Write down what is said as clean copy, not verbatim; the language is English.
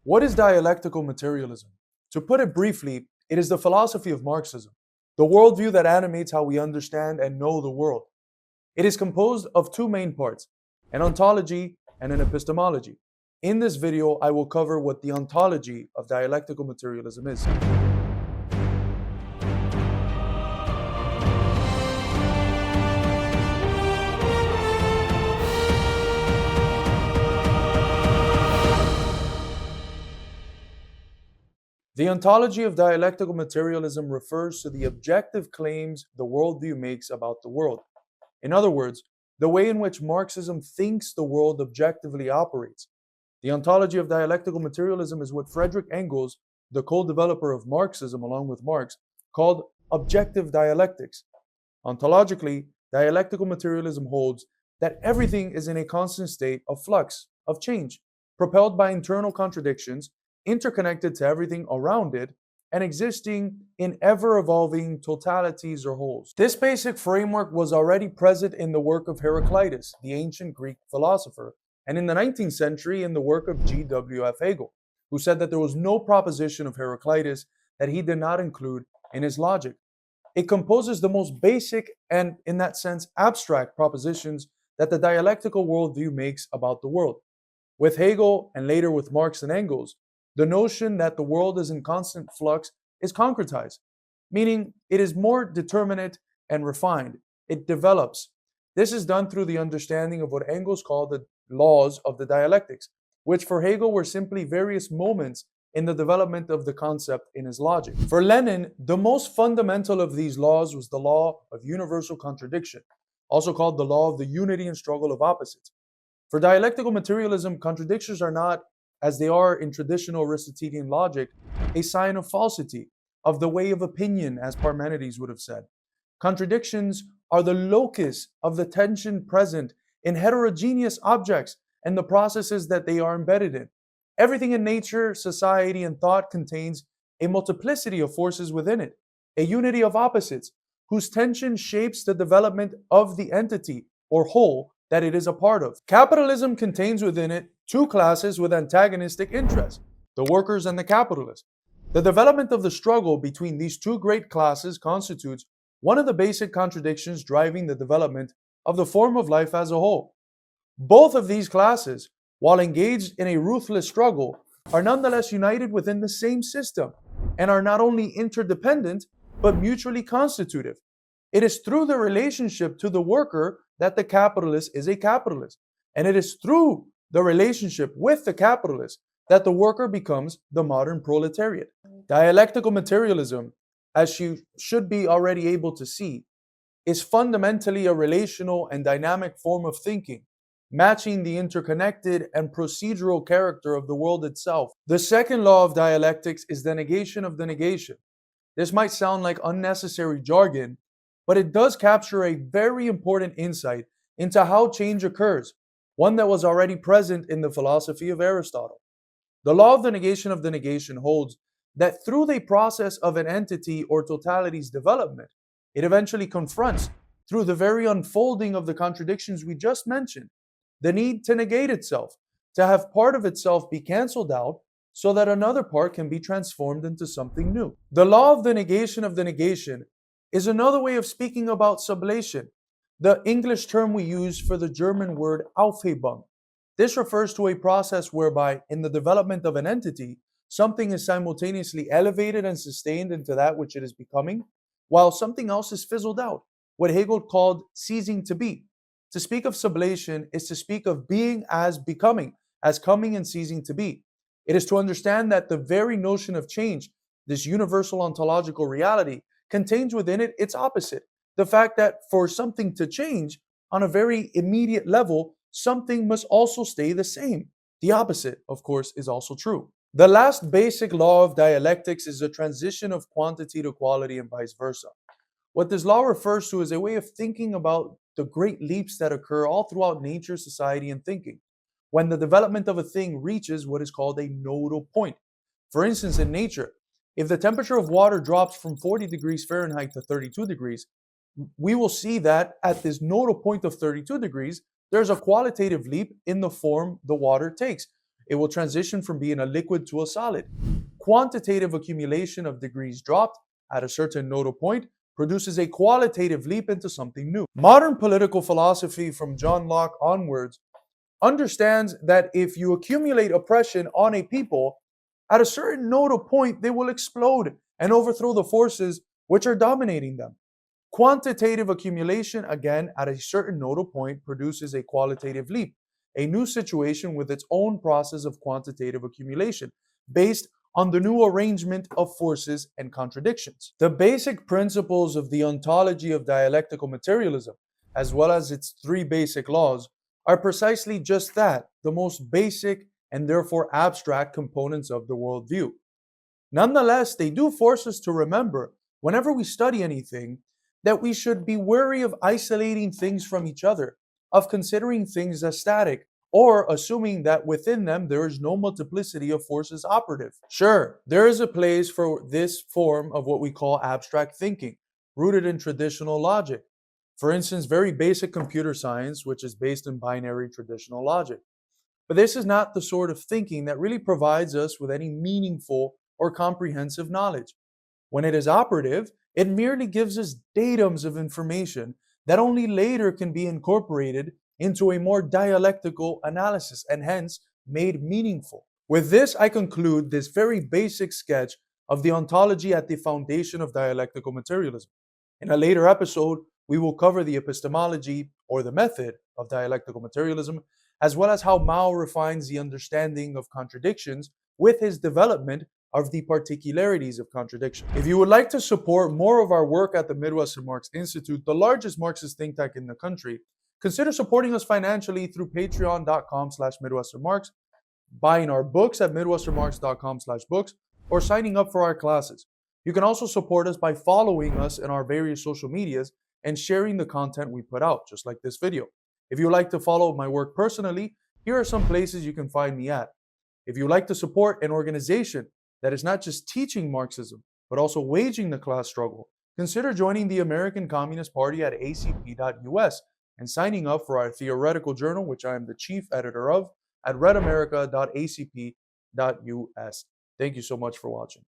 What is dialectical materialism? To put it briefly, it is the philosophy of Marxism, the worldview that animates how we understand and know the world. It is composed of two main parts, an ontology and an epistemology. In this video, I will cover what the ontology of dialectical materialism is. The ontology of dialectical materialism refers to the objective claims the worldview makes about the world. In other words, the way in which Marxism thinks the world objectively operates. The ontology of dialectical materialism is what Friedrich Engels, the co-developer of Marxism along with Marx, called objective dialectics. Ontologically, dialectical materialism holds that everything is in a constant state of flux, of change, propelled by internal contradictions, interconnected to everything around it, and existing in ever-evolving totalities or wholes. This basic framework was already present in the work of Heraclitus, the ancient Greek philosopher, and in the 19th century in the work of G.W.F. Hegel, who said that there was no proposition of Heraclitus that he did not include in his logic. It composes the most basic and, in that sense, abstract propositions that the dialectical worldview makes about the world. With Hegel, and later with Marx and Engels, the notion that the world is in constant flux is concretized, meaning it is more determinate and refined. It develops. This is done through the understanding of what Engels called the laws of the dialectics, which for Hegel were simply various moments in the development of the concept in his logic. For Lenin, the most fundamental of these laws was the law of universal contradiction, also called the law of the unity and struggle of opposites. For dialectical materialism, contradictions are not, as they are in traditional Aristotelian logic, a sign of falsity, of the way of opinion, as Parmenides would have said. Contradictions are the locus of the tension present in heterogeneous objects and the processes that they are embedded in. Everything in nature, society, and thought contains a multiplicity of forces within it, a unity of opposites, whose tension shapes the development of the entity or whole that it is a part of. Capitalism contains within it two classes with antagonistic interests, the workers and the capitalists. The development of the struggle between these two great classes constitutes one of the basic contradictions driving the development of the form of life as a whole. Both of these classes, while engaged in a ruthless struggle, are nonetheless united within the same system and are not only interdependent, but mutually constitutive. It is through the relationship to the worker that the capitalist is a capitalist, and it is through the relationship with the capitalist that the worker becomes the modern proletariat. Dialectical materialism, as you should be already able to see, is fundamentally a relational and dynamic form of thinking, matching the interconnected and procedural character of the world itself. The second law of dialectics is the negation of the negation. This might sound like unnecessary jargon, but it does capture a very important insight into how change occurs, one that was already present in the philosophy of Aristotle. The law of the negation holds that through the process of an entity or totality's development, it eventually confronts, through the very unfolding of the contradictions we just mentioned, the need to negate itself, to have part of itself be canceled out so that another part can be transformed into something new. The law of the negation is another way of speaking about sublation, the English term we use for the German word Aufhebung. This refers to a process whereby, in the development of an entity, something is simultaneously elevated and sustained into that which it is becoming, while something else is fizzled out, what Hegel called ceasing to be. To speak of sublation is to speak of being as becoming, as coming and ceasing to be. It is to understand that the very notion of change, this universal ontological reality, contains within it its opposite. The fact that for something to change on a very immediate level, something must also stay the same. The opposite, of course, is also true. The last basic law of dialectics is the transition of quantity to quality and vice versa. What this law refers to is a way of thinking about the great leaps that occur all throughout nature, society, and thinking, when the development of a thing reaches what is called a nodal point. For instance, in nature, if the temperature of water drops from 40 degrees Fahrenheit to 32 degrees, we will see that at this nodal point of 32 degrees, there's a qualitative leap in the form the water takes. it will transition from being a liquid to a solid. Quantitative accumulation of degrees dropped at a certain nodal point produces a qualitative leap into something new. Modern political philosophy from John Locke onwards understands that if you accumulate oppression on a people, at a certain nodal point, they will explode and overthrow the forces which are dominating them. Quantitative accumulation, again, at a certain nodal point, produces a qualitative leap, a new situation with its own process of quantitative accumulation, based on the new arrangement of forces and contradictions. The basic principles of the ontology of dialectical materialism, as well as its three basic laws, are precisely just that, the most basic and therefore abstract components of the worldview. Nonetheless, they do force us to remember, whenever we study anything, that we should be wary of isolating things from each other, of considering things as static, or assuming that within them there is no multiplicity of forces operative. Sure, there is a place for this form of what we call abstract thinking, rooted in traditional logic. For instance, very basic computer science, which is based in binary traditional logic. But this is not the sort of thinking that really provides us with any meaningful or comprehensive knowledge. When it is operative, it merely gives us datums of information that only later can be incorporated into a more dialectical analysis and hence made meaningful. With this, I conclude this very basic sketch of the ontology at the foundation of dialectical materialism. In a later episode, we will cover the epistemology or the method of dialectical materialism, as well as how Mao refines the understanding of contradictions with his development of the particularities of contradiction. If you would like to support more of our work at the Midwestern Marx Institute, the largest Marxist think tank in the country, consider supporting us financially through patreon.com/MidwesternMarx, buying our books at midwesternmarx.com/books, or signing up for our classes. You can also support us by following us in our various social medias and sharing the content we put out, just like this video. If you would like to follow my work personally, here are some places you can find me at. If you would like to support an organization that is not just teaching Marxism, but also waging the class struggle, consider joining the American Communist Party at acp.us and signing up for our theoretical journal, which I am the chief editor of, at redamerica.acp.us. Thank you so much for watching.